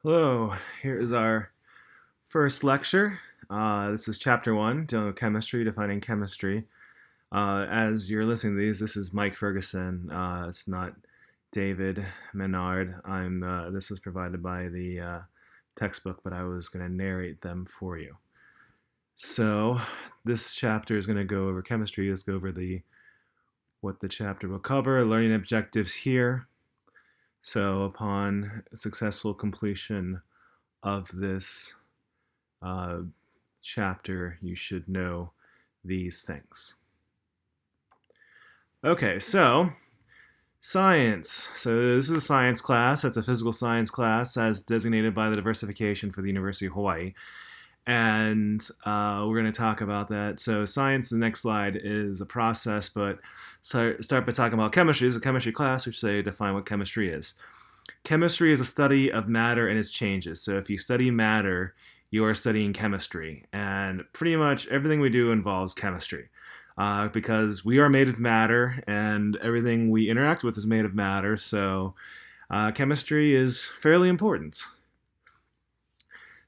Hello, here is our first lecture. This is chapter one, dealing with chemistry, defining chemistry. As you're listening to these, this is Mike Ferguson. It's not David Menard. This was provided by the textbook, but I was going to narrate them for you. So this chapter is going to go over chemistry. Let's go over what the chapter will cover, learning objectives here. So upon successful completion of this chapter, you should know these things. Okay, so science. So this is a science class. It's a physical science class as designated by the diversification for the University of Hawaii. And we're going to talk about that. So science, the next slide, is a process, but start by talking about chemistry. This is a chemistry class, which say define what chemistry is. Chemistry is a study of matter and its changes. So if you study matter, you are studying chemistry. And pretty much everything we do involves chemistry. Because we are made of matter and everything we interact with is made of matter. So chemistry is fairly important.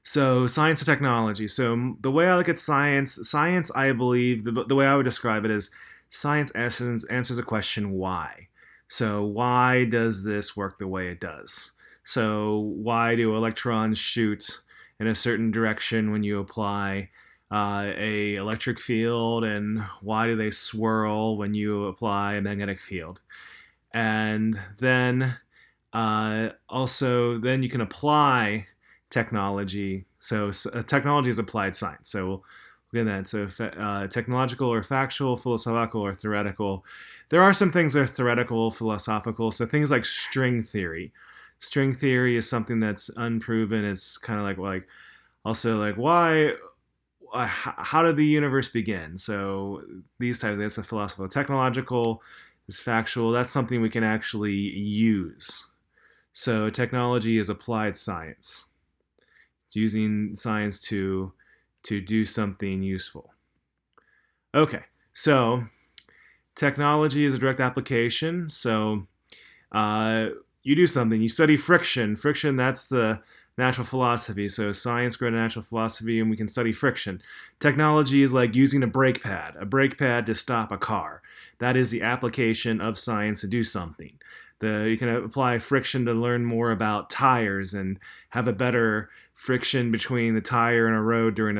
So science and technology. So the way I look at science, I believe, the way I would describe it is science answers a question, why? So why does this work the way it does? So why do electrons shoot in a certain direction when you apply a electric field, and why do they swirl when you apply a magnetic field? And then then you can apply technology. So technology is applied science. So we'll get that. So technological or factual, philosophical or theoretical. There are some things that are theoretical, philosophical. So things like string theory. String theory is something that's unproven. It's kind of like also like why. How did the universe begin? So these types of things, that's a philosophical. Technological is factual. That's something we can actually use. So technology is applied science. It's using science to do something useful. Okay, so technology is a direct application. So you do something. You study friction. Friction, that's the natural philosophy. So science grew out of natural philosophy, and we can study friction. Technology is like using a brake pad to stop a car. That is the application of science to do something. You can apply friction to learn more about tires and have a better friction between the tire and a road during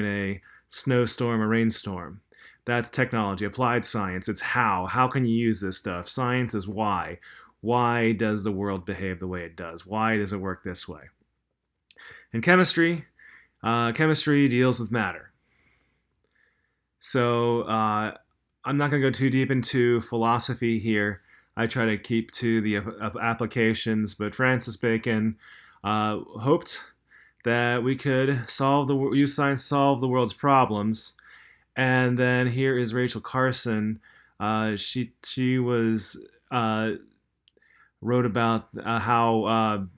a snowstorm or rainstorm. That's technology, applied science. It's how. How can you use this stuff? Science is why. Why does the world behave the way it does? Why does it work this way? In chemistry, chemistry deals with matter. So I'm not going to go too deep into philosophy here. I try to keep to the applications, but Francis Bacon hoped that we could use science to solve the world's problems. And then here is Rachel Carson. She wrote about how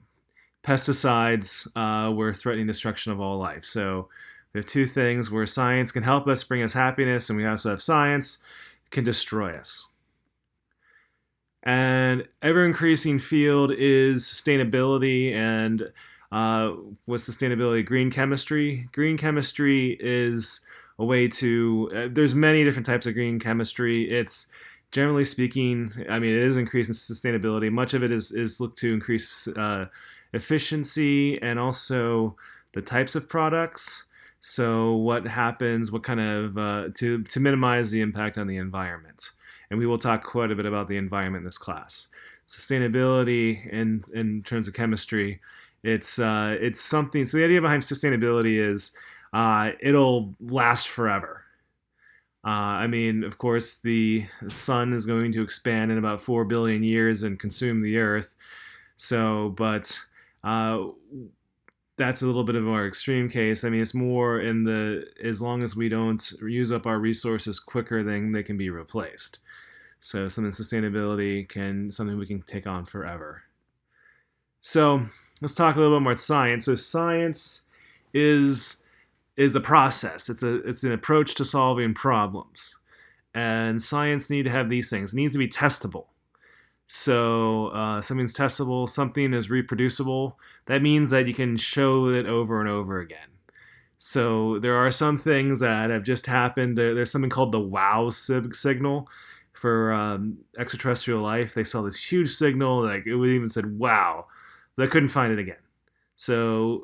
pesticides were threatening destruction of all life. So we have two things where science can help us, bring us happiness, and we also have science can destroy us. And ever-increasing field is sustainability. And what's sustainability? Green chemistry. Green chemistry is a way to. There's many different types of green chemistry. It's generally speaking, I mean, it is increasing sustainability. Much of it is looked to increase efficiency and also the types of products. So what happens? What kind of to minimize the impact on the environment? And we will talk quite a bit about the environment in this class. Sustainability in terms of chemistry, it's something. So the idea behind sustainability is it'll last forever. I mean, of course, the sun is going to expand in about 4 billion years and consume the Earth. So, but that's a little bit of a more extreme case. I mean, it's more as long as we don't use up our resources quicker, then they can be replaced. So something sustainability something we can take on forever. So let's talk a little bit more about science. So science is a process. It's an approach to solving problems. And science needs to have these things. It needs to be testable. So something's testable, something is reproducible. That means that you can show it over and over again. So there are some things that have just happened. There's something called the wow signal for extraterrestrial life. They saw this huge signal, like it would even said wow. They couldn't find it again. So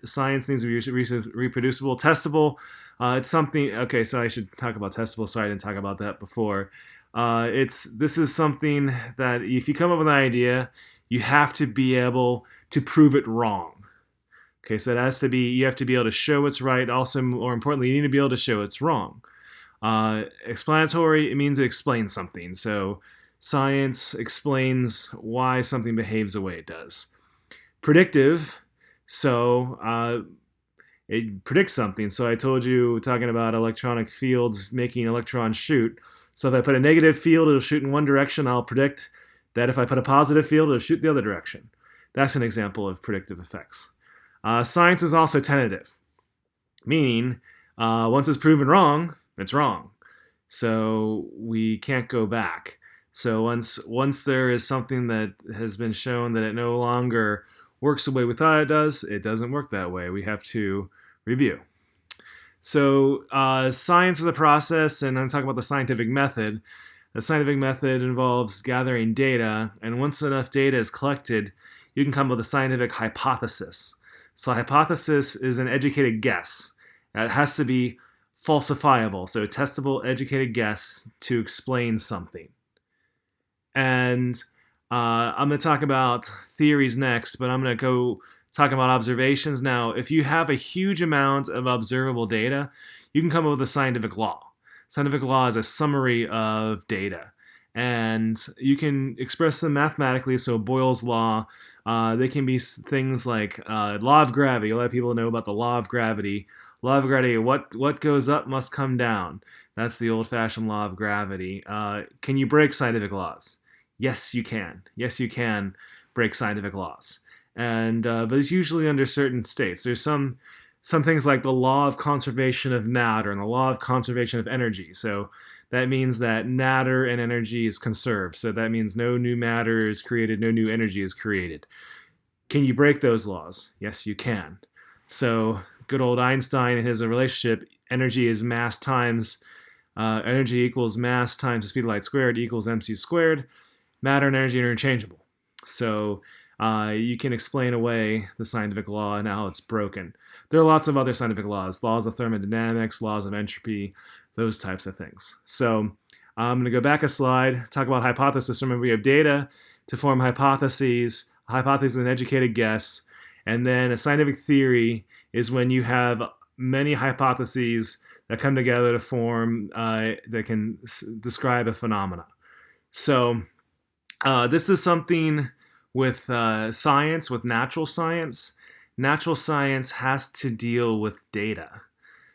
science needs to be reproducible, testable. It's something. Okay, so I should talk about testable. Sorry, I didn't talk about that before. This is something that if you come up with an idea, you have to be able to prove it wrong. Okay, so it has to be, you have to be able to show it's right. Also, more importantly, you need to be able to show it's wrong. Explanatory, it means it explains something. So science explains why something behaves the way it does. Predictive, so it predicts something. So I told you, talking about electronic fields making electrons shoot. So if I put a negative field, it'll shoot in one direction. I'll predict that if I put a positive field, it'll shoot the other direction. That's an example of predictive effects. Science is also tentative, meaning once it's proven wrong, it's wrong. So we can't go back. So once there is something that has been shown that it no longer works the way we thought it doesn't work that way. We have to review. So science is a process, and I'm talking about the scientific method. The scientific method involves gathering data, and once enough data is collected, you can come up with a scientific hypothesis. So a hypothesis is an educated guess. It has to be falsifiable, so a testable, educated guess to explain something. And I'm going to talk about theories next, but I'm going to go talk about observations now. If you have a huge amount of observable data, you can come up with a scientific law. Scientific law is a summary of data, and you can express them mathematically. So Boyle's law. They can be things like law of gravity. A lot of people know about the law of gravity. Law of gravity, what goes up must come down. That's the old-fashioned law of gravity. Can you break scientific laws? Yes, you can. Yes, you can break scientific laws. And but it's usually under certain states. There's some things like the law of conservation of matter and the law of conservation of energy. So that means that matter and energy is conserved. So that means no new matter is created, no new energy is created. Can you break those laws? Yes, you can. So good old Einstein and his relationship, energy is mass times, energy equals mass times the speed of light squared equals mc squared. Matter and energy are interchangeable. So you can explain away the scientific law and how it's broken. There are lots of other scientific laws of thermodynamics, laws of entropy, those types of things. So I'm going to go back a slide, talk about hypothesis. Remember, we have data to form hypotheses. A hypothesis is an educated guess. And then a scientific theory is when you have many hypotheses that come together to form, that can describe a phenomena. So this is something with science, with natural science. Natural science has to deal with data.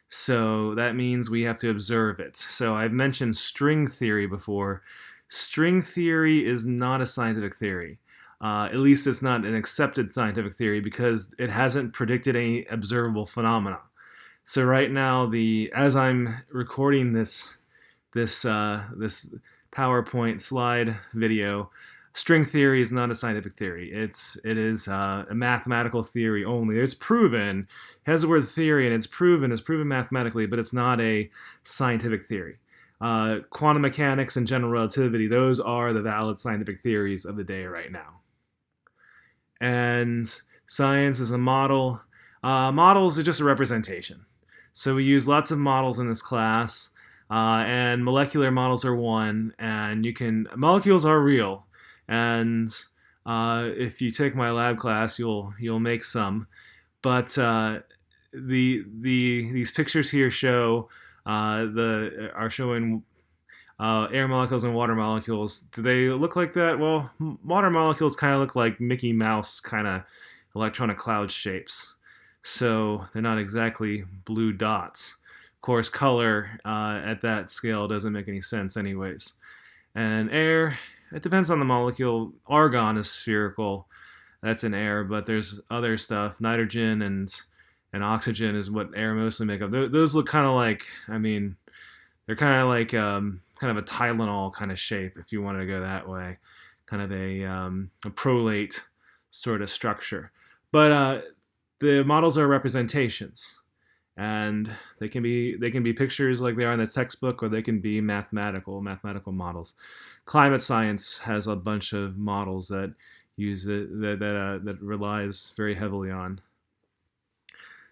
So that means we have to observe it. So I've mentioned string theory before. String theory is not a scientific theory. At least it's not an accepted scientific theory because it hasn't predicted any observable phenomena. So right now, as I'm recording this PowerPoint slide video, string theory is not a scientific theory. It is a mathematical theory only. It's proven. It has the word theory, and it's proven mathematically, but it's not a scientific theory. Quantum mechanics and general relativity, those are the valid scientific theories of the day right now. And science is a model. Models are just a representation. So we use lots of models in this class, and molecular models are one. And molecules are real. And if you take my lab class, you'll make some. But these pictures here show are showing air molecules and water molecules. Do they look like that? Well, water molecules kind of look like Mickey Mouse kind of electronic cloud shapes. So they're not exactly blue dots. Of course, color at that scale doesn't make any sense anyways. And air, it depends on the molecule. Argon is spherical. That's in air, but there's other stuff. Nitrogen and oxygen is what air mostly make up. Those look kind of like, they're kind of like kind of a Tylenol kind of shape, if you wanted to go that way. kind of a prolate sort of structure. But the models are representations, and they can be pictures like they are in the textbook, or they can be mathematical models. Climate science has a bunch of models that use it that relies very heavily on.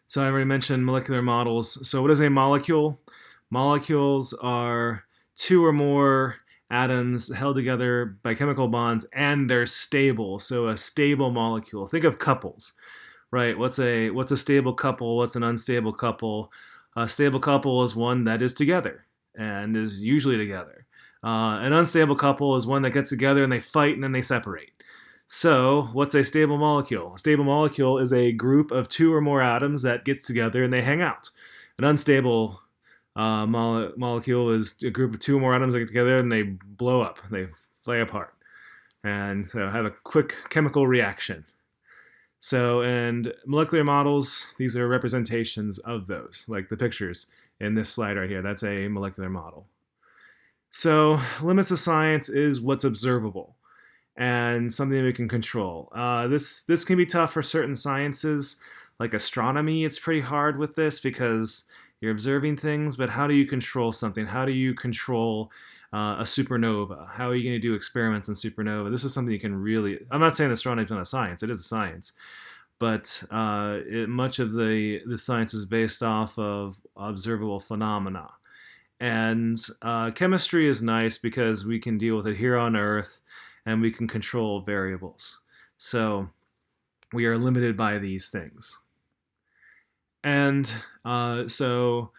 So I already mentioned molecular models. So what is a molecule? Molecules are two or more atoms held together by chemical bonds, and they're stable. So a stable molecule. Think of couples, right? What's a stable couple? What's an unstable couple? A stable couple is one that is together and is usually together. An unstable couple is one that gets together and they fight and then they separate. So, what's a stable molecule? A stable molecule is a group of two or more atoms that gets together and they hang out. An unstable molecule is a group of two or more atoms that get together and they blow up, they fly apart, and so have a quick chemical reaction. So, and molecular models, these are representations of those, like the pictures in this slide right here. That's a molecular model. So, limits of science is what's observable and something we can control. This can be tough for certain sciences, like astronomy. It's pretty hard with this because you're observing things, but how do you control something? How do you control a supernova? How are you going to do experiments on supernova? This is something you can really. I'm not saying astronomy is not a science; it is a science, but much of the science is based off of observable phenomena. And chemistry is nice because we can deal with it here on Earth and we can control variables. So we are limited by these things. And so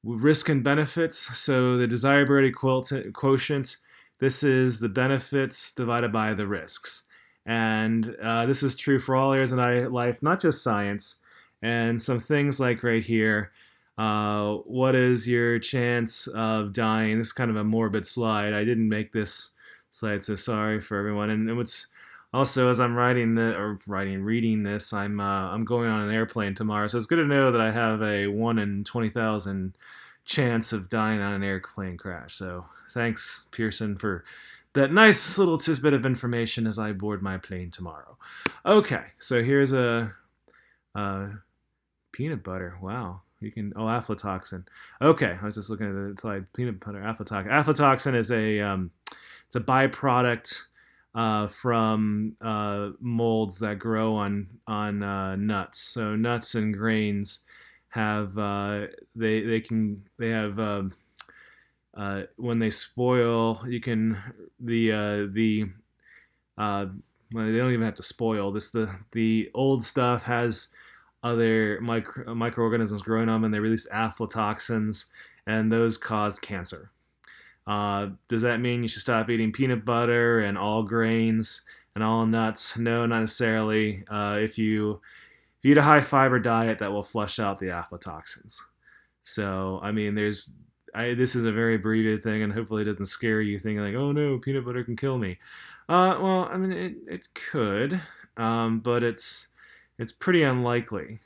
risk and benefits. So the desirability quotient, this is the benefits divided by the risks. And this is true for all areas of life, not just science. And some things like right here, what is your chance of dying? This is kind of a morbid slide. I didn't make this slide, so sorry for everyone. And what's also, as I'm reading this, I'm going on an airplane tomorrow, so it's good to know that I have a 1 in 20,000 chance of dying on an airplane crash. So thanks, Pearson, for that nice little tidbit of information as I board my plane tomorrow. Okay, so here's a peanut butter. Wow. You can aflatoxin. Okay, I was just looking at the slide. Peanut butter, aflatoxin. Aflatoxin is it's a byproduct from molds that grow on nuts. So nuts and grains have they have when they spoil, you can well, they don't even have to spoil. The old stuff has other microorganisms growing on them, and they release aflatoxins, and those cause cancer. Does that mean you should stop eating peanut butter and all grains and all nuts? No, not necessarily. If you eat a high fiber diet, that will flush out the aflatoxins. So, I mean, this is a very abbreviated thing, and hopefully it doesn't scare you thinking like, oh no, peanut butter can kill me. Well, I mean, it could, but it's pretty unlikely.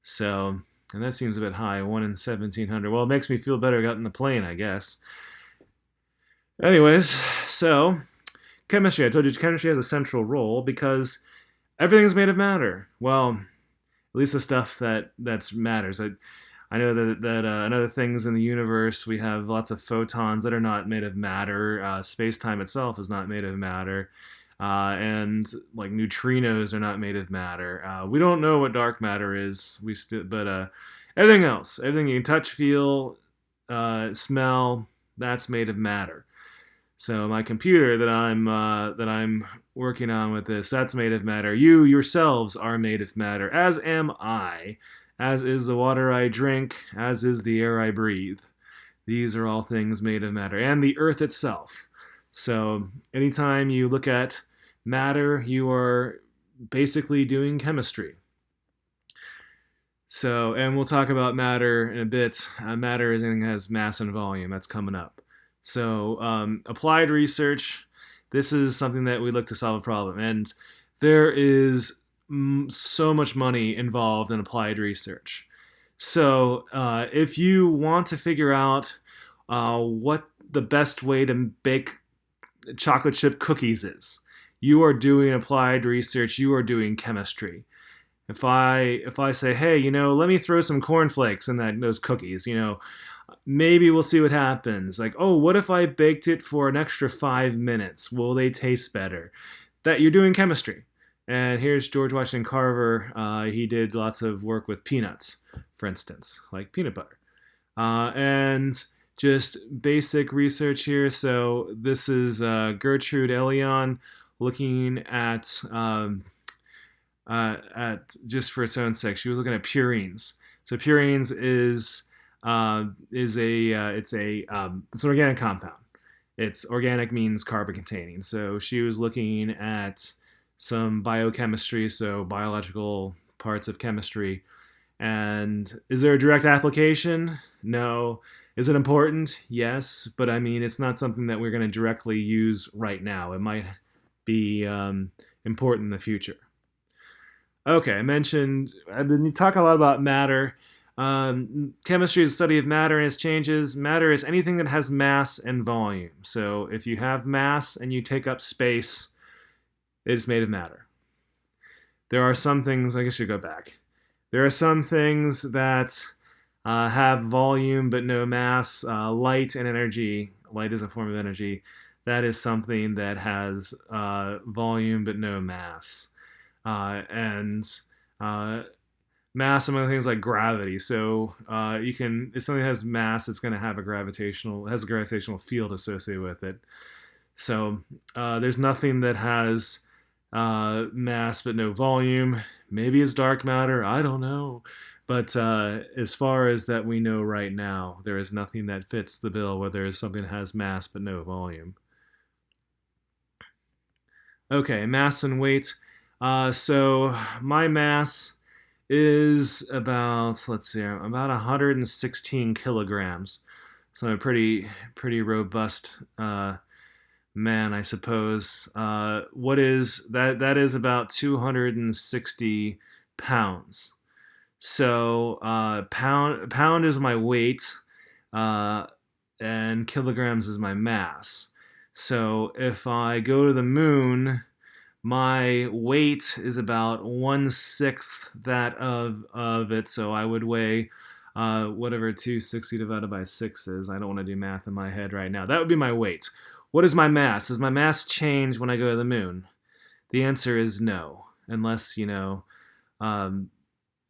So, and that seems a bit high, 1 in 1,700. Well, it makes me feel better getting the plane, I guess. Anyways, so chemistry. I told you chemistry has a central role because everything is made of matter. Well, at least the stuff that matters. I know that in other things in the universe we have lots of photons that are not made of matter. Space-time itself is not made of matter. And like neutrinos are not made of matter. We don't know what dark matter is. But everything else, everything you can touch, feel, smell, that's made of matter. So my computer that I'm working on with this, that's made of matter. You yourselves are made of matter, as am I, as is the water I drink, as is the air I breathe. These are all things made of matter, and the earth itself. So anytime you look at matter, you are basically doing chemistry. So, and we'll talk about matter in a bit. Matter is anything that has mass and volume. That's coming up. So, applied research, this is something that we look to solve a problem. And there is so much money involved in applied research. So, if you want to figure out what the best way to chocolate chip cookies is. You are doing applied research. You are doing chemistry. If I say, hey, let me throw some cornflakes in those cookies, maybe we'll see what happens. Like, oh, what if I baked it for an extra 5 minutes? Will they taste better? That you're doing chemistry. And here's George Washington Carver. He did lots of work with peanuts, for instance, like peanut butter. And just basic research here. So this is Gertrude Elion looking at just for its own sake. She was looking at purines. So purines is it's an organic compound. It's organic means carbon containing. So she was looking at some biochemistry, so biological parts of chemistry. And is there a direct application? No. Is it important? Yes, but I mean, it's not something that we're going to directly use right now. It might be important in the future. Okay, I've been talking a lot about matter. Chemistry is the study of matter and its changes. Matter is anything that has mass and volume. So if you have mass and you take up space, it is made of matter. There are some things, I guess you go back. There are some things that have volume but no mass. Light and energy. Light is a form of energy. That is something that has volume but no mass. And mass, among things like gravity. So if something has mass, it's going to have a gravitational field associated with it. So there's nothing that has mass but no volume. Maybe it's dark matter. I don't know. But as far as that we know right now, there is nothing that fits the bill where there is something that has mass but no volume. Okay, mass and weight. So my mass is about 116 kilograms. So I'm a pretty robust man, I suppose. What is that? That is about 260 pounds. So pound is my weight, and kilograms is my mass. So if I go to the moon, my weight is about 1/6 that of it. So I would weigh whatever 260 divided by 6 is. I don't want to do math in my head right now. That would be my weight. What is my mass? Does my mass change when I go to the moon? The answer is no, unless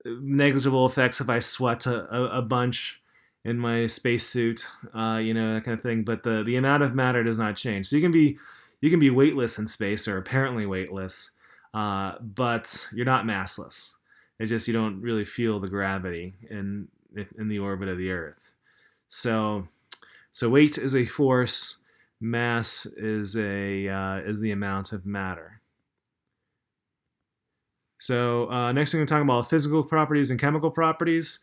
negligible effects if I sweat a bunch in my spacesuit, that kind of thing. But the amount of matter does not change. So you can be weightless in space or apparently weightless, but you're not massless. It's just you don't really feel the gravity in the orbit of the Earth. So weight is a force. Mass is the amount of matter. So next thing we're talking about physical properties and chemical properties.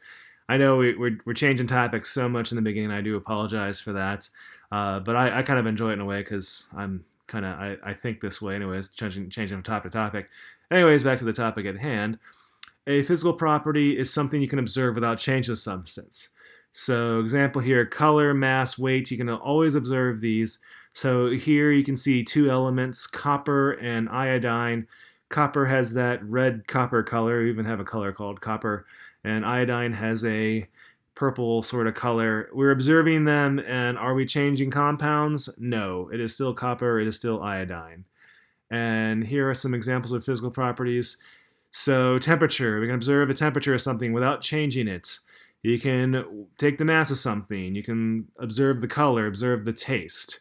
I know we're changing topics so much in the beginning. I do apologize for that, but I kind of enjoy it in a way because I think this way anyways, changing from topic to topic. Anyways, back to the topic at hand. A physical property is something you can observe without changing the substance. So example here, color, mass, weight, you can always observe these. So here you can see two elements, copper and iodine. Copper has that red copper color. We even have a color called copper. And iodine has a purple sort of color. We're observing them, and are we changing compounds? No. It is still copper. It is still iodine. And here are some examples of physical properties. So temperature. We can observe a temperature of something without changing it. You can take the mass of something. You can observe the color, observe the taste.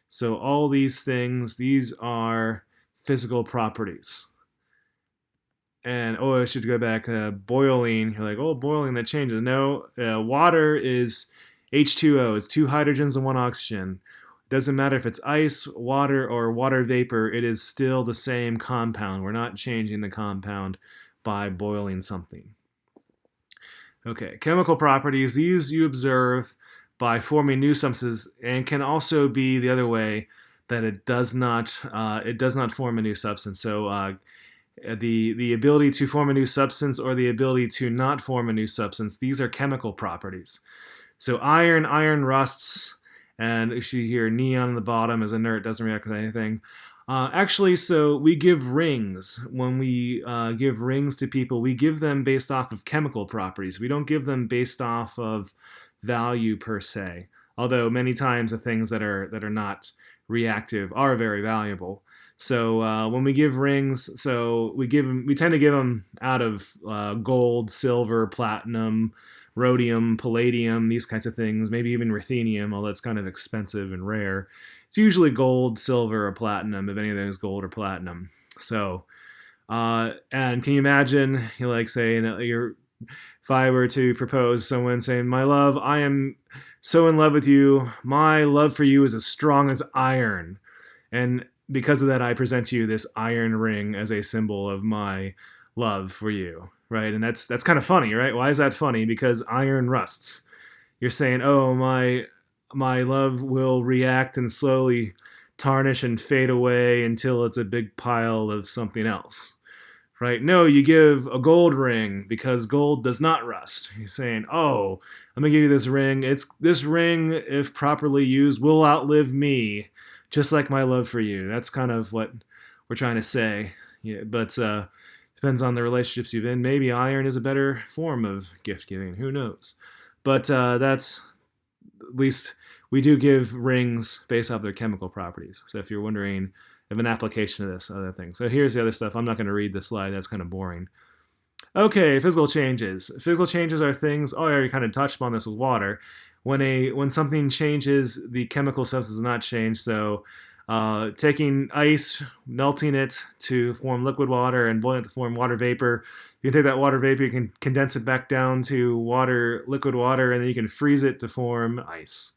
So all these things, these are physical properties. And I should go back. Boiling. You're like, oh, boiling, that changes. No, water is H2O. It's two hydrogens and one oxygen. It doesn't matter if it's ice, water, or water vapor. It is still the same compound. We're not changing the compound by boiling something. Okay, chemical properties. These you observe by forming new substances, and can also be the other way, that it does not form a new substance. So the ability to form a new substance or the ability to not form a new substance, these are chemical properties. So iron rusts And you see here, neon on the bottom is inert, doesn't react with anything. Actually, so we give rings. When we give rings to people, we give them based off of chemical properties. We don't give them based off of value per se. Although many times the things that are not reactive are very valuable. So when we give rings, so we tend to give them out of gold, silver, platinum, rhodium, palladium, these kinds of things, maybe even ruthenium, although it's kind of expensive and rare. It's usually gold, silver, or platinum, if any of those gold or platinum. So, and can you imagine, you like saying, if I were to propose someone saying, "My love, I am so in love with you. My love for you is as strong as iron," and because of that, I present to you this iron ring as a symbol of my love for you, right? And that's kind of funny, right? Why is that funny? Because iron rusts. You're saying, "Oh, my love will react and slowly tarnish and fade away until it's a big pile of something else." Right? No, you give a gold ring because gold does not rust. You're saying, "Oh, I'm gonna give you this ring. It's this ring, if properly used, will outlive me, just like my love for you." That's kind of what we're trying to say. Yeah, but depends on the relationships you've in. Maybe iron is a better form of gift giving. Who knows? But that's at least we do give rings based off their chemical properties. So if you're wondering of an application of this other thing. So here's the other stuff. I'm not going to read the slide. That's kind of boring. Okay, physical changes. Physical changes are things. Oh, I already kind of touched upon this with water. When something changes, the chemical substance does not change. So taking ice, melting it to form liquid water, and boiling it to form water vapor. You can take that water vapor, you can condense it back down to water, liquid water, and then you can freeze it to form ice.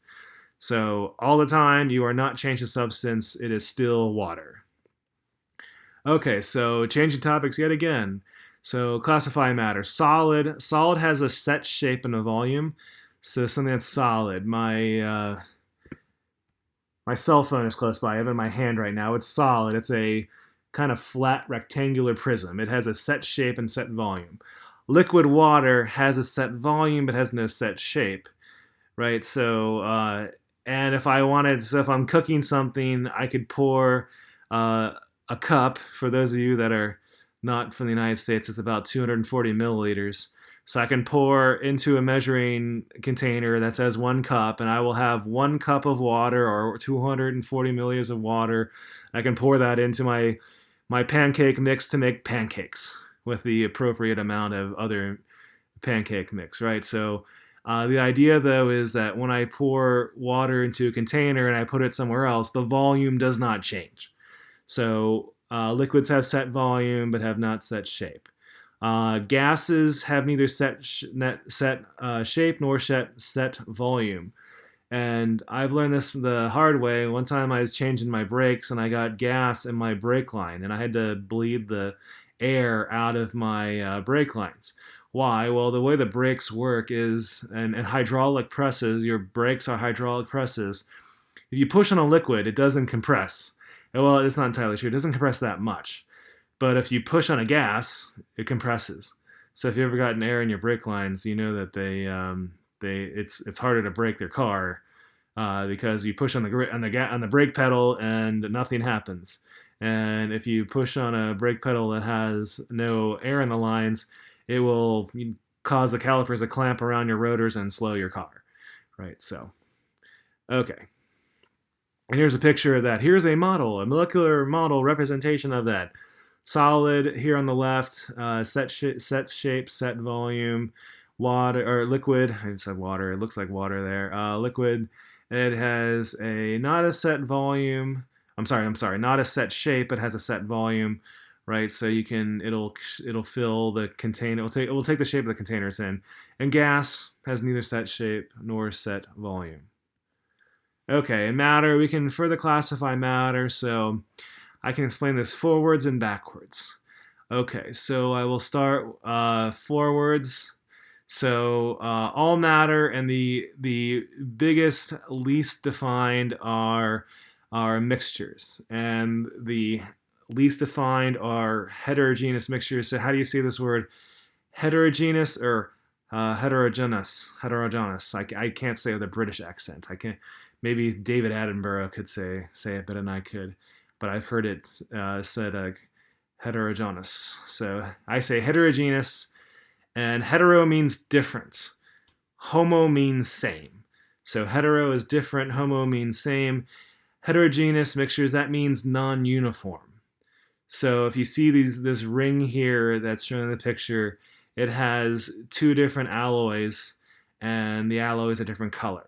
So all the time, you are not changing substance. It is still water. Okay, so changing topics yet again. So classify matter. Solid. Solid has a set shape and a volume. So something that's solid. My cell phone is close by. I have it in my hand right now. It's solid. It's a kind of flat rectangular prism. It has a set shape and set volume. Liquid water has a set volume but has no set shape, right? So and if I wanted, so if I'm cooking something, I could pour a cup. For those of you that are not from the United States, it's about 240 milliliters. So I can pour into a measuring container that says 1 cup, and I will have 1 cup of water or 240 milliliters of water. I can pour that into my pancake mix to make pancakes with the appropriate amount of other pancake mix, right? So the idea, though, is that when I pour water into a container and I put it somewhere else, the volume does not change. So liquids have set volume but have not set shape. Gases have neither set shape nor set volume. And I've learned this the hard way. One time I was changing my brakes and I got gas in my brake line, and I had to bleed the air out of my brake lines. Why? Well, the way the brakes work is, and hydraulic presses, your brakes are hydraulic presses. If you push on a liquid, it doesn't compress. Well, it's not entirely true. It doesn't compress that much. But if you push on a gas, it compresses. So if you ever gotten air in your brake lines, you know that it's harder to brake their car because you push on the brake pedal and nothing happens. And if you push on a brake pedal that has no air in the lines, it will cause the calipers to clamp around your rotors and slow your car, right? So, okay. And here's a picture of that. Here's a model, a molecular model representation of that. Solid here on the left, set shape, set volume, water or liquid. I said water. It looks like water there. Liquid. It has a not a set volume. I'm sorry, not a set shape. It has a set volume, right? So it'll fill the container. It will take the shape of the container it's in. And gas has neither set shape nor set volume. Okay, and matter, we can further classify matter, so I can explain this forwards and backwards. Okay, so I will start forwards. So all matter, and the biggest, least defined are mixtures, and the least defined are heterogeneous mixtures. So how do you say this word? Heterogeneous or heterogeneous? Heterogeneous. I can't say with a British accent. I can't. maybe David Attenborough could say it better than I could, but I've heard it said heterogeneous. So I say heterogeneous, and hetero means different. Homo means same. So hetero is different, homo means same. Heterogeneous mixtures, that means non-uniform. So if you see this ring here that's shown in the picture, it has two different alloys, and the alloy is a different color.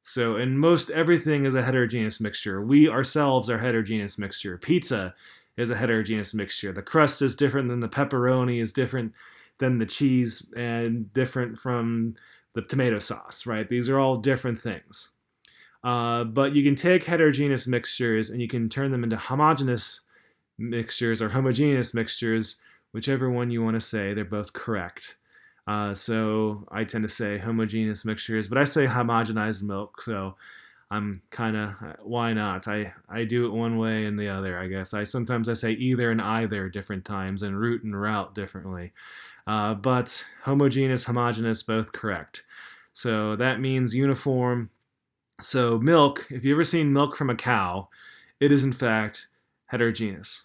So in most everything is a heterogeneous mixture. We ourselves are a heterogeneous mixture. Pizza is a heterogeneous mixture. The crust is different than the pepperoni, is different than the cheese, and different from the tomato sauce, right? These are all different things. But you can take heterogeneous mixtures and you can turn them into homogeneous mixtures or homogeneous mixtures, whichever one you want to say. They're both correct. So I tend to say homogeneous mixtures, but I say homogenized milk. So I'm kind of, why not? I do it one way and the other, I guess. Sometimes I say either and either different times, and root and route differently. But homogeneous, homogeneous, both correct. So that means uniform. So milk, if you've ever seen milk from a cow, it is in fact heterogeneous.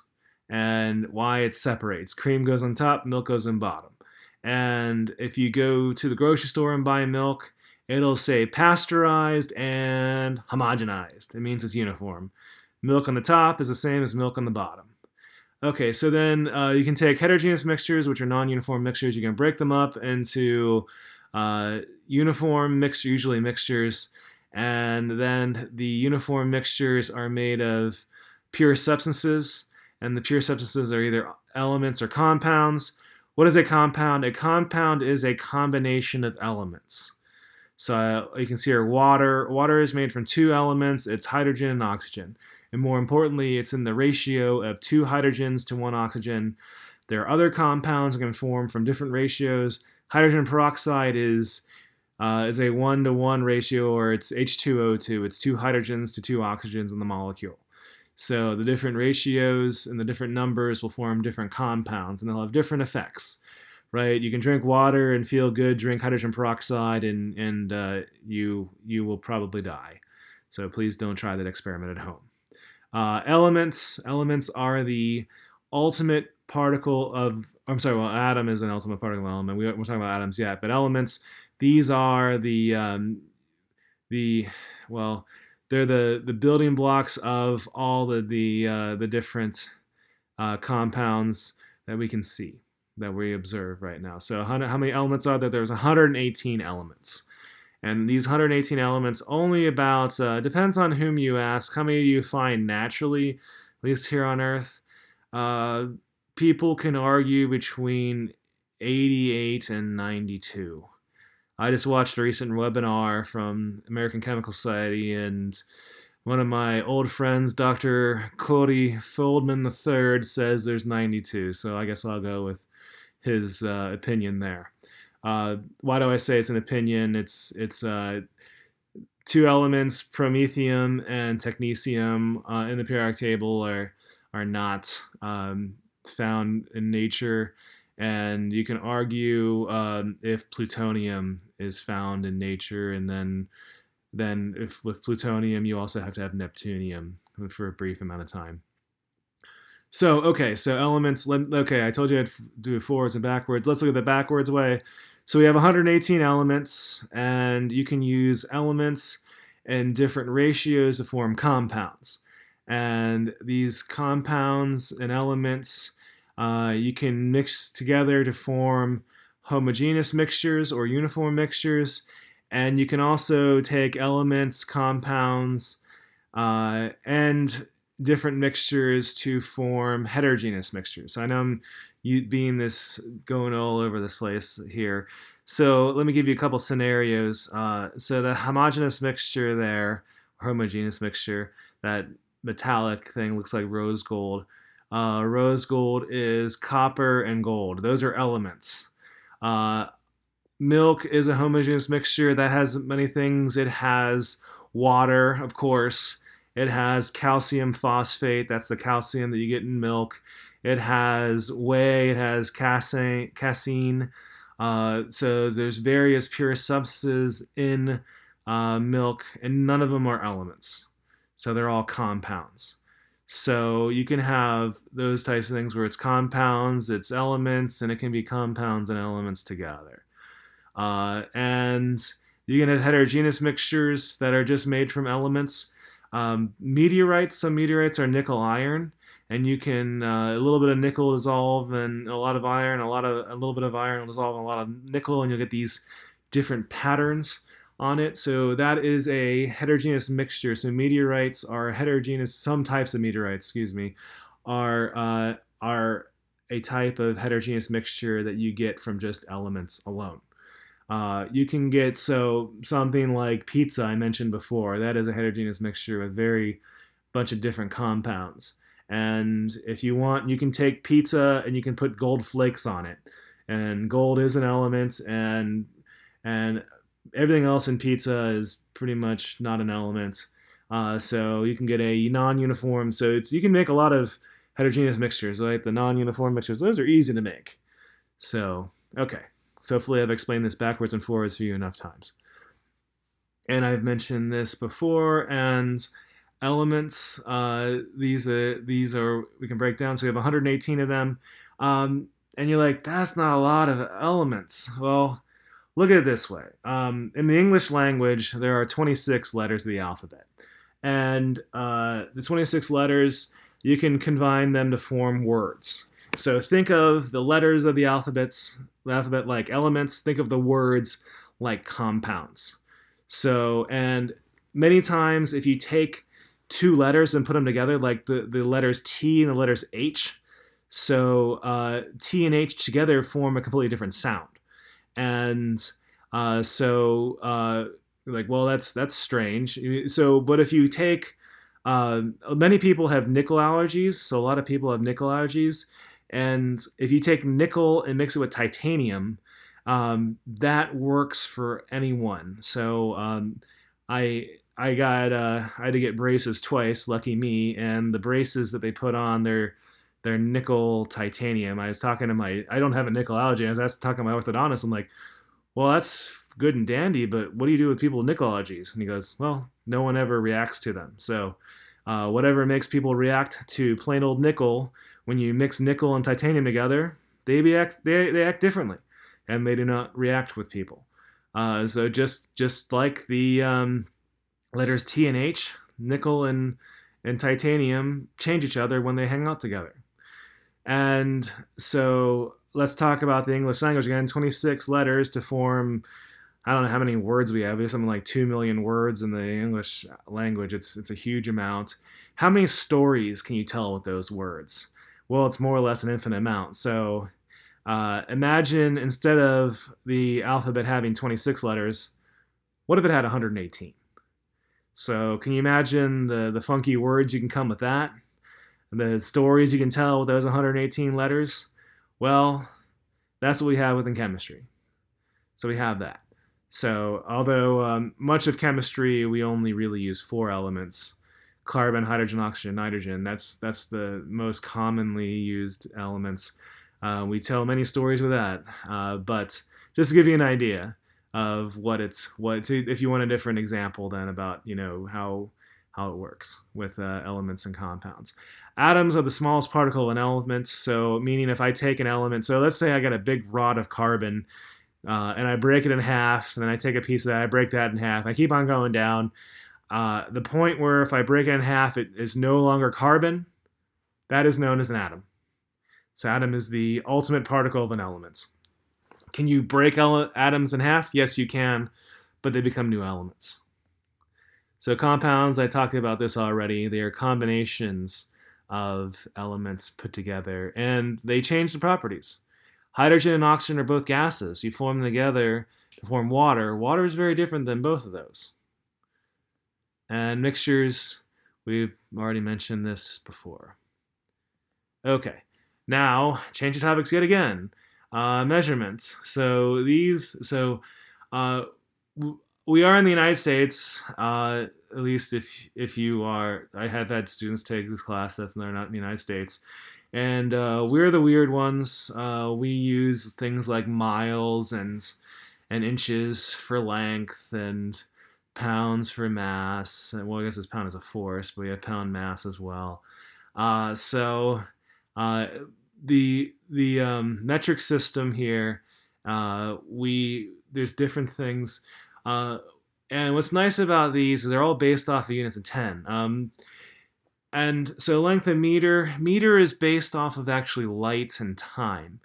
And why it separates. Cream goes on top, milk goes on bottom. And if you go to the grocery store and buy milk, it'll say pasteurized and homogenized. It means it's uniform. Milk on the top is the same as milk on the bottom. Okay, so then you can take heterogeneous mixtures, which are non-uniform mixtures. You can break them up into uniform mixtures, usually mixtures, and then the uniform mixtures are made of pure substances, and the pure substances are either elements or compounds. What is a compound? A compound is a combination of elements. So you can see here water. Water is made from two elements. It's hydrogen and oxygen. And more importantly, it's in the ratio of 2 hydrogens to 1 oxygen. There are other compounds that can form from different ratios. Hydrogen peroxide is a 1-to-1 ratio, or it's H2O2. It's 2 hydrogens to 2 oxygens in the molecule. So the different ratios and the different numbers will form different compounds, and they'll have different effects, right? You can drink water and feel good. Drink hydrogen peroxide, and you will probably die. So please don't try that experiment at home. Elements are the ultimate particle of. I'm sorry. Well, atom is an ultimate particle element. We're talking about atoms yet, but elements. These are well, they're the building blocks of all the different compounds that we can see, that we observe right now. So how many elements are there? There's 118 elements. And these 118 elements, only about, depends on whom you ask, how many do you find naturally, at least here on Earth. People can argue between 88 and 92. I just watched a recent webinar from American Chemical Society, and one of my old friends, Dr. Cody Feldman III, says there's 92, so I guess I'll go with his opinion there. Why do I say it's an opinion? It's 2 elements, promethium and technetium, in the periodic table are not found in nature, and you can argue if plutonium is found in nature, and then if with plutonium you also have to have neptunium for a brief amount of time. So okay, so elements. Okay, I told you I'd do it forwards and backwards. Let's look at the backwards way. So we have 118 elements, and you can use elements in different ratios to form compounds. And these compounds and elements you can mix together to form homogeneous mixtures or uniform mixtures. And you can also take elements, compounds, and different mixtures to form heterogeneous mixtures. So I know I'm going all over this place here. So let me give you a couple scenarios. So the homogeneous mixture there, homogeneous mixture, that metallic thing looks like rose gold. Rose gold is copper and gold. Those are elements. Milk is a homogeneous mixture that has many things. It has water, of course. It has calcium phosphate. That's the calcium that you get in milk. It has whey. It has casein. So there's various pure substances in milk, and none of them are elements. So they're all compounds. So you can have those types of things where it's compounds, it's elements, and it can be compounds and elements together. And you can have heterogeneous mixtures that are just made from elements. Meteorites, some meteorites are nickel iron, and you can a little bit of nickel dissolve and a lot of iron, a little bit of iron will dissolve and a lot of nickel, and you'll get these different patterns on it. So that is a heterogeneous mixture. So meteorites are heterogeneous. Some types of meteorites, excuse me, are a type of heterogeneous mixture that you get from just elements alone. You can get something like pizza I mentioned before. That is a heterogeneous mixture with very bunch of different compounds. And if you want, you can take pizza and you can put gold flakes on it. And gold is an element, and everything else in pizza is pretty much not an element. So you can get a non-uniform. So you can make a lot of heterogeneous mixtures, like the non-uniform mixtures. Those are easy to make. So okay. So hopefully I've explained this backwards and forwards for you enough times. And I've mentioned this before. And elements, these are we can break down. So we have 118 of them. And you're like, that's not a lot of elements. Well, look at it this way. In the English language, there are 26 letters of the alphabet. And the 26 letters, you can combine them to form words. So think of the letters of the alphabet like elements. Think of the words like compounds. So, and many times if you take two letters and put them together, like the letters T and the letters H, so T and H together form a completely different sound. And like, well, that's strange. So, but if you take, many people have nickel allergies. So a lot of people have nickel allergies. And if you take nickel and mix it with titanium, that works for anyone. So I had to get braces twice, lucky me. And the braces that they put on, they're nickel titanium. I was talking to I don't have a nickel allergy. I was talking to my orthodontist. I'm like, well, that's good and dandy, but what do you do with people with nickel allergies? And he goes, well, no one ever reacts to them. So whatever makes people react to plain old nickel, when you mix nickel and titanium together, they act differently, and they do not react with people. So just like the letters T and H, nickel and titanium change each other when they hang out together. And so let's talk about the English language again. 26 letters to form, I don't know how many words we have. We have something like 2 million words in the English language. It's a huge amount. How many stories can you tell with those words? Well, it's more or less an infinite amount. So imagine instead of the alphabet having 26 letters, what if it had 118? So can you imagine the funky words you can come with that? The stories you can tell with those 118 letters? Well, that's what we have within chemistry. So we have that. So although much of chemistry, we only really use four elements: carbon, hydrogen, oxygen, nitrogen. That's the most commonly used elements. We tell many stories with that. But just to give you an idea of if you want a different example then about how it works with elements and compounds. Atoms are the smallest particle of an element. So meaning if I take an element, so let's say I got a big rod of carbon, and I break it in half, and then I take a piece of that, I break that in half. I keep on going down. The point where if I break it in half, it is no longer carbon, that is known as an atom. So atom is the ultimate particle of an element. Can you break atoms in half? Yes, you can, but they become new elements. So compounds, I talked about this already. They are combinations of elements put together, and they change the properties. Hydrogen and oxygen are both gases. You form them together to form water. Water is very different than both of those. And mixtures, we've already mentioned this before. Okay, now change the topics yet again. Measurements. We are in the United States. At least if you are, I have had students take this class they're not in the United States, and we're the weird ones. We use things like miles and inches for length, and pounds for mass. Well, I guess it's pound as a force, but we have pound mass as well. So uh, the metric system here, we there's different things, uh, and what's nice about these is they're all based off of units of 10. And so length of meter is based off of actually light and time.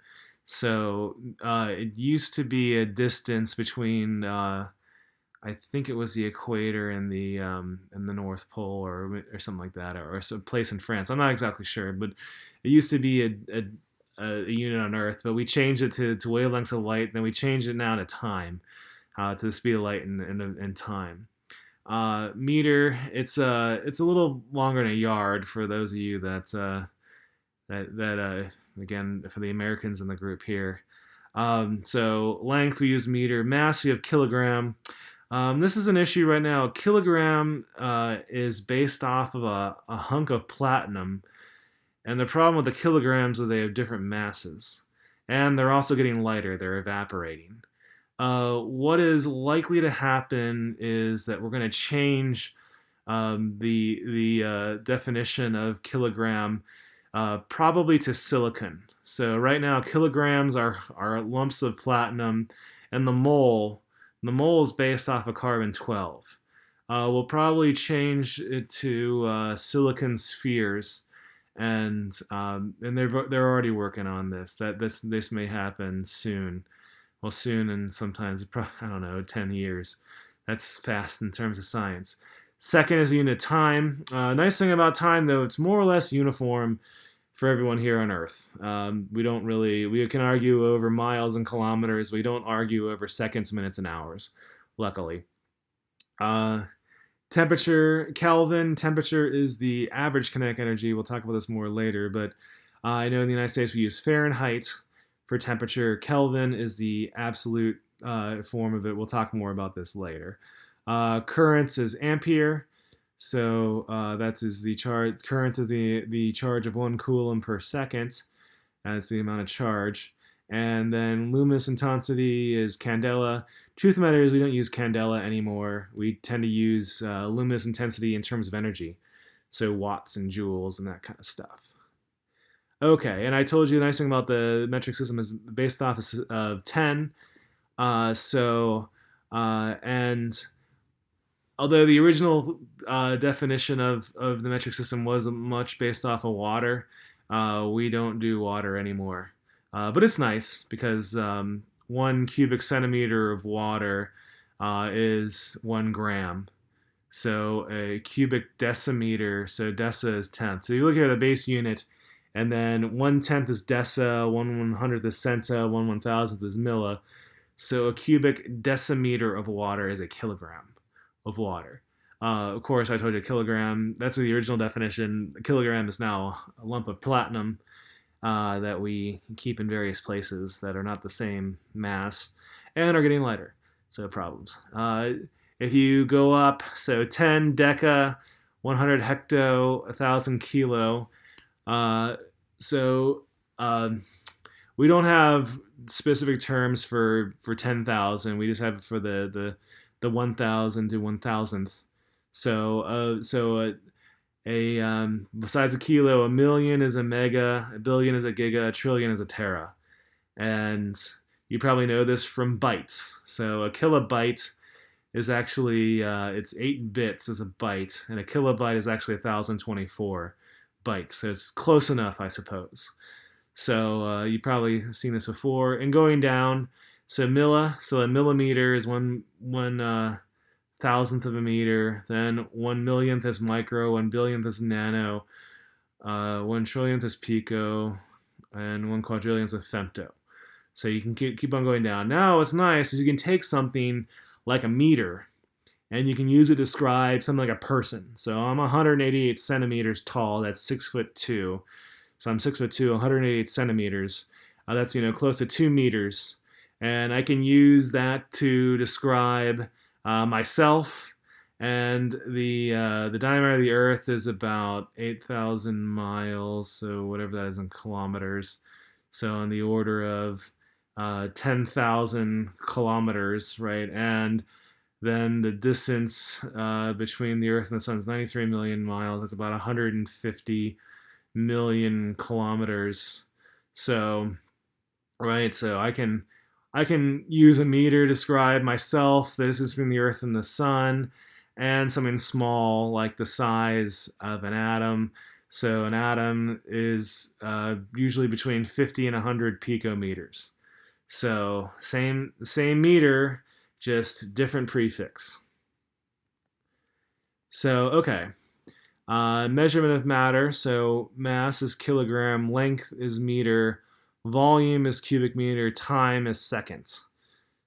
So it used to be a distance between I think it was the equator and the North Pole or something like that, or some place in France. I'm not exactly sure, but it used to be a unit on Earth, but we changed it to wavelengths of light. Then we changed it now to time, to the speed of light and time. Meter, it's a little longer than a yard for those of you that again for the Americans in the group here. So length we use meter, mass we have kilogram. This is an issue right now. A kilogram is based off of a hunk of platinum, and the problem with the kilograms is they have different masses, and they're also getting lighter. They're evaporating. What is likely to happen is that we're going to change the definition of kilogram probably to silicon. So right now, kilograms are lumps of platinum, and the mole is based off of carbon 12. We'll probably change it to silicon spheres, and they're already working on this. That this may happen soon. Well, soon and sometimes I don't know 10 years. That's fast in terms of science. Second is unit time. Nice thing about time though, it's more or less uniform for everyone here on Earth. We can argue over miles and kilometers. We don't argue over seconds, minutes, and hours, luckily. Uh, Temperature, Kelvin, temperature is the average kinetic energy. We'll talk about this more later, but I know in the United States we use Fahrenheit for temperature. Kelvin is the absolute form of it. We'll talk more about this later. Currents is ampere. So that's is the charge. Current is the charge of 1 coulomb per second. That's the amount of charge. And then luminous intensity is candela. Truth of the matter is we don't use candela anymore. We tend to use luminous intensity in terms of energy. So watts and joules and that kind of stuff. Okay, and I told you the nice thing about the metric system is based off of 10. And although the original definition of the metric system was much based off of water, we don't do water anymore. But it's nice because 1 cubic centimeter of water is 1 gram. So a cubic decimeter, so deci is tenth. So you look at the base unit, and then 1/10 is deci, 1/100th is centa, 1/1000th is milli. So a cubic decimeter of water is a kilogram of water. Of course, I told you a kilogram. That's the original definition. A kilogram is now a lump of platinum that we keep in various places that are not the same mass and are getting lighter. So problems. If you go up, so 10 deca, 100 hecto, 1,000 kilo. So we don't have specific terms for 10,000. We just have it for the 1,000 to 1,000th. So besides a kilo, a million is a mega, a billion is a giga, a trillion is a tera. And you probably know this from bytes. So a kilobyte is actually, it's 8 bits as a byte, and a kilobyte is actually 1,024 bytes. So it's close enough, I suppose. So you've probably seen this before. And going down, so a millimeter is one thousandth of a meter, then 1 millionth is micro, 1 billionth is nano, 1 trillionth is pico, and 1 quadrillionth is femto. So you can keep on going down. Now what's nice is you can take something like a meter and you can use it to describe something like a person. So I'm 188 centimeters tall, that's 6'2". So I'm 6'2", 188 centimeters. That's close to 2 meters. And I can use that to describe myself, and the diameter of the Earth is about 8,000 miles, so whatever that is in kilometers. So on the order of 10,000 kilometers, right? And Then the distance between the Earth and the Sun is 93 million miles. That's about 150 million kilometers. So, right, so I can use a meter to describe myself, the distance between the Earth and the Sun, and something small like the size of an atom. So an atom is usually between 50 and 100 picometers. So same meter, just different prefix. So okay, measurement of matter. So mass is kilogram, length is meter, volume is cubic meter, time is seconds.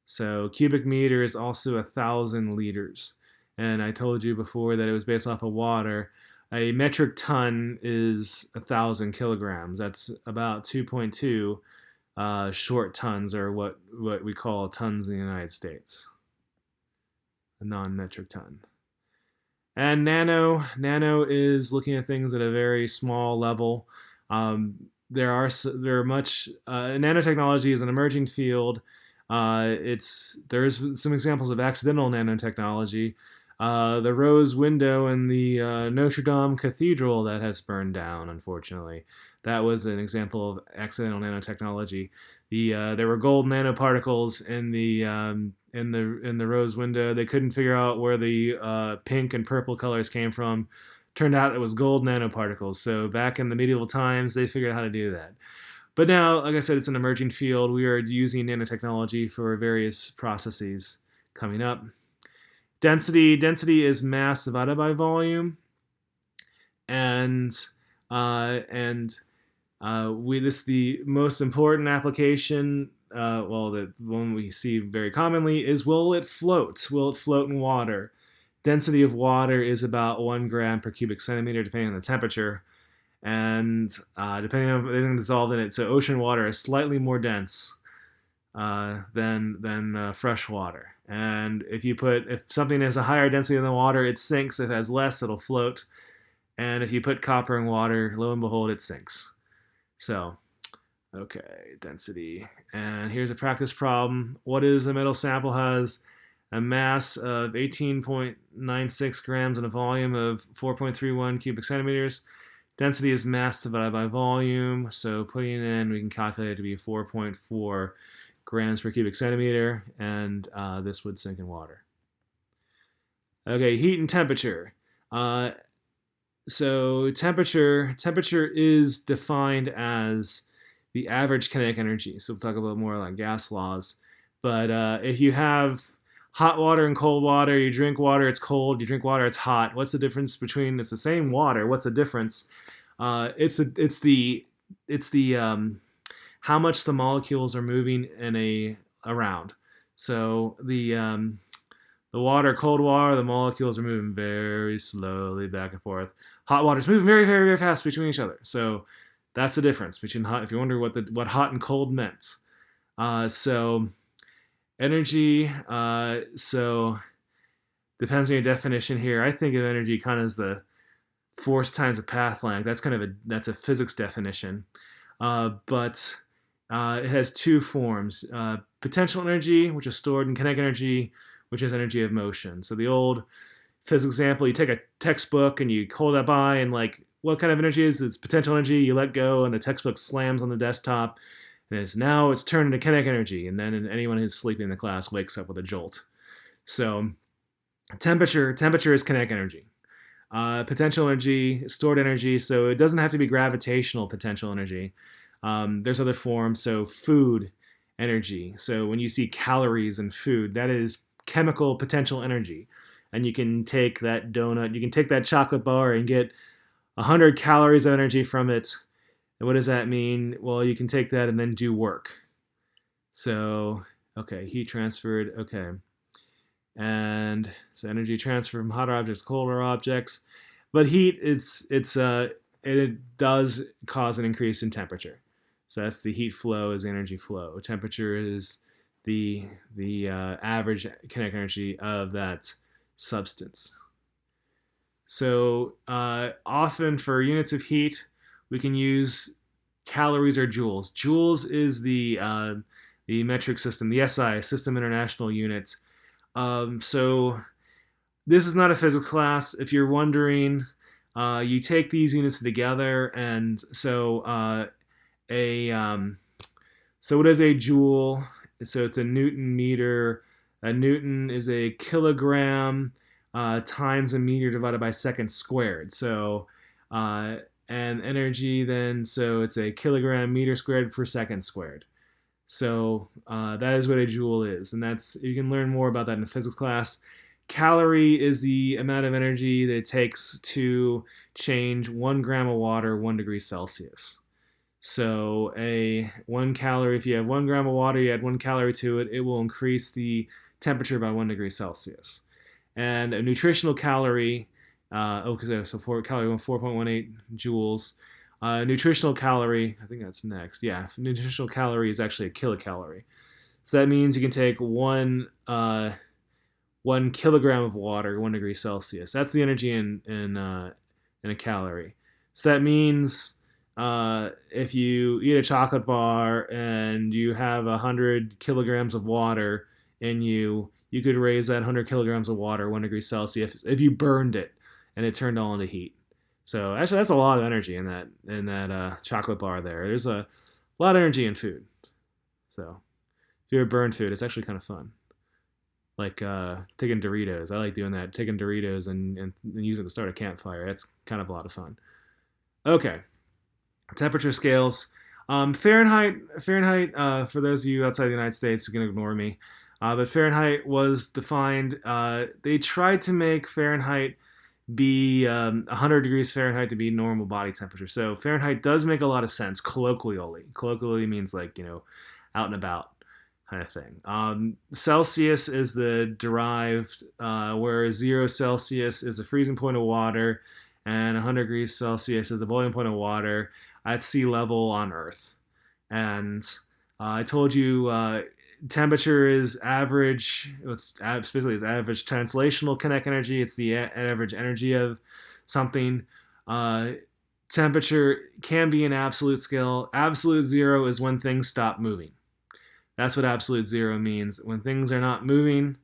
So cubic meter is also 1,000 liters. And I told you before that it was based off of water. A metric ton is 1,000 kilograms. That's about 2.2 short tons, or what we call tons in the United States, a non-metric ton. And nano is looking at things at a very small level. There are much nanotechnology is an emerging field. There's some examples of accidental nanotechnology. The rose window in the Notre Dame Cathedral that has burned down, unfortunately. That was an example of accidental nanotechnology. There were gold nanoparticles in the rose window. They couldn't figure out where the pink and purple colors came from. Turned out it was gold nanoparticles. So back in the medieval times, they figured out how to do that. But now, like I said, it's an emerging field. We are using nanotechnology for various processes coming up. Density is mass divided by volume, and this is the most important application. The one we see very commonly is, will it float? Will it float in water? Density of water is about 1 gram per cubic centimeter, depending on the temperature, and depending on everything dissolved in it. So ocean water is slightly more dense than fresh water. And if something has a higher density than the water, it sinks. If it has less, it'll float. And if you put copper in water, lo and behold, it sinks. So, okay, density. And here's a practice problem. What is a metal sample has a mass of 18.96 grams and a volume of 4.31 cubic centimeters? Density is mass divided by volume. So putting it in, we can calculate it to be 4.4 grams per cubic centimeter, and this would sink in water. Okay, heat and temperature. So temperature is defined as the average kinetic energy. So we'll talk about more like gas laws. But if you have hot water and cold water, you drink water, it's cold. You drink water, it's hot. What's the difference between? It's the same water. What's the difference? It's the how much the molecules are moving around. So the cold water, the molecules are moving very slowly back and forth. Hot water is moving very, very, very fast between each other. So that's the difference between hot. If you wonder what hot and cold meant, so energy. So depends on your definition here. I think of energy kind of as the force times the path length. That's a physics definition, but it has two forms: potential energy, which is stored in kinetic energy, which is energy of motion. So the old physics example, you take a textbook and you hold it by, and like, what kind of energy is it? It's potential energy. You let go, and the textbook slams on the desktop, and it's turned into kinetic energy. And then anyone who's sleeping in the class wakes up with a jolt. So temperature is kinetic energy. Potential energy, stored energy. So it doesn't have to be gravitational potential energy. There's other forms. So food energy. So when you see calories in food, that is chemical potential energy. And you can take that donut, you can take that chocolate bar and get 100 calories of energy from it. And what does that mean? Well, you can take that and then do work. So, okay, heat transferred, okay. And so energy transfer from hotter objects to colder objects. But heat it does cause an increase in temperature. So that's the heat flow is energy flow. Temperature is the average kinetic energy of that substance. So often for units of heat, we can use calories or joules. Joules is the metric system, the SI, System International Unit. So this is not a physics class. If you're wondering, you take these units together, and a so what is a joule? So it's a Newton meter. A Newton is a kilogram times a meter divided by second squared. Uh, and energy then, so it's a kilogram meter squared per second squared. So that is what a joule is, and that's you can learn more about that in a physics class. Calorie is the amount of energy that it takes to change 1 gram of water 1 degree Celsius. So a 1 calorie, if you have 1 gram of water, you add 1 calorie to it, it will increase the temperature by 1 degree Celsius. And a nutritional calorie, so for calorie 4.18 joules. Nutritional calorie, I think that's next. Yeah, nutritional calorie is actually a kilocalorie. So that means you can take 1 kilogram of water, 1 degree Celsius. That's the energy in a calorie. So that means if you eat a chocolate bar and you have 100 kilograms of water in you, you could raise that 100 kilograms of water 1 degree Celsius if you burned it and it turned all into heat. So actually, that's a lot of energy in that chocolate bar there. There's a lot of energy in food. So if you ever burn food, it's actually kind of fun. Like taking Doritos. I like doing that. Taking Doritos and using it to start a campfire. That's kind of a lot of fun. Okay, temperature scales. Fahrenheit. For those of you outside the United States, you can ignore me. But Fahrenheit was defined. They tried to make Fahrenheit be 100 degrees Fahrenheit to be normal body temperature. So Fahrenheit does make a lot of sense colloquially. Colloquially means like out and about kind of thing. Celsius is the derived, where 0 Celsius is the freezing point of water, and 100 degrees Celsius is the boiling point of water at sea level on Earth. And I told you temperature is average. Specifically, it's average translational kinetic energy. It's the average energy of something. Uh, Temperature can be an absolute scale. Absolute zero is when things stop moving. That's what absolute zero means. When things are not moving,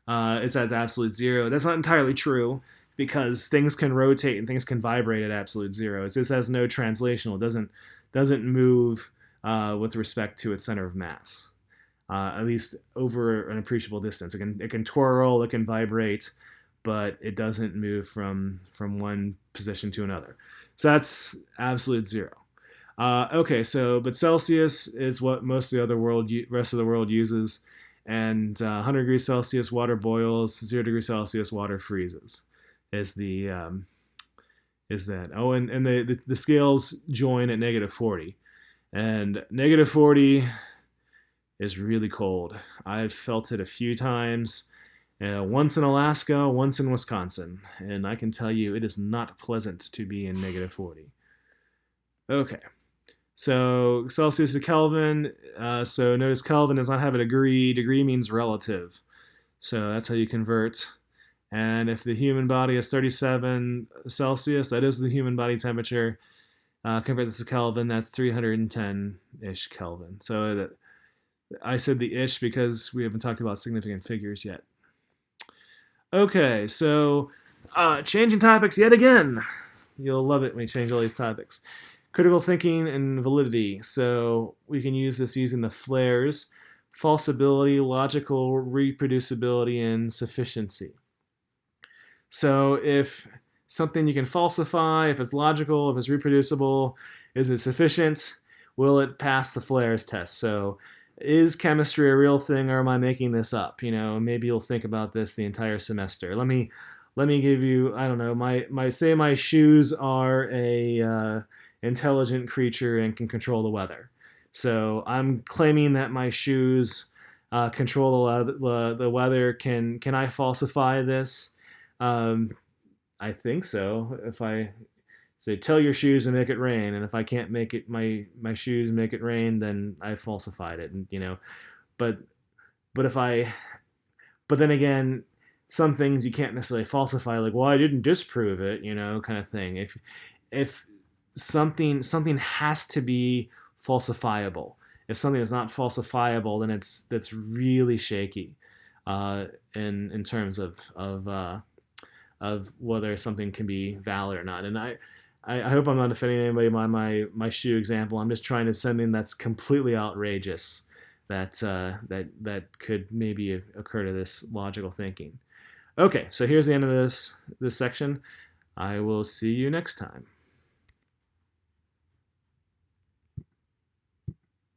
it says absolute zero. That's not entirely true because things can rotate and things can vibrate at absolute zero. It just has no translational. It doesn't move with respect to its center of mass, at least over an appreciable distance. It can twirl, it can vibrate, but it doesn't move from one position to another. So that's absolute zero. Okay, but Celsius is what most of the rest of the world uses, and 100 degrees Celsius water boils, 0 degrees Celsius water freezes. Is the is that? Oh, and the scales join at -40, and -40 is really cold. I've felt it a few times. Once in Alaska, once in Wisconsin, and I can tell you it is not pleasant to be in -40. Okay. So Celsius to Kelvin. So notice Kelvin does not have a degree. Degree means relative. So that's how you convert. And if the human body is 37 Celsius, that is the human body temperature. Convert this to Kelvin, that's 310-ish Kelvin. So I said the ish because we haven't talked about significant figures yet. Okay, so changing topics yet again. You'll love it when we change all these topics. Critical thinking and validity. So we can use this using the flares: falsibility, logical reproducibility, and sufficiency. So if something you can falsify, if it's logical, if it's reproducible, is it sufficient? Will it pass the flares test? So is chemistry a real thing, or am I making this up? Maybe you'll think about this the entire semester. Let me give you, I don't know, my shoes are a intelligent creature and can control the weather. So I'm claiming that my shoes control the weather. Can I falsify this? I think so. If I say tell your shoes to make it rain, and if I can't make it my shoes make it rain, then I falsified it. And but if I but then again, some things you can't necessarily falsify. Like, well, I didn't disprove it, kind of thing. If something has to be falsifiable. If something is not falsifiable, then that's really shaky. in terms of whether something can be valid or not. And I hope I'm not offending anybody by my shoe example. I'm just trying to something that's completely outrageous that could maybe occur to this logical thinking. Okay, so here's the end of this section. I will see you next time.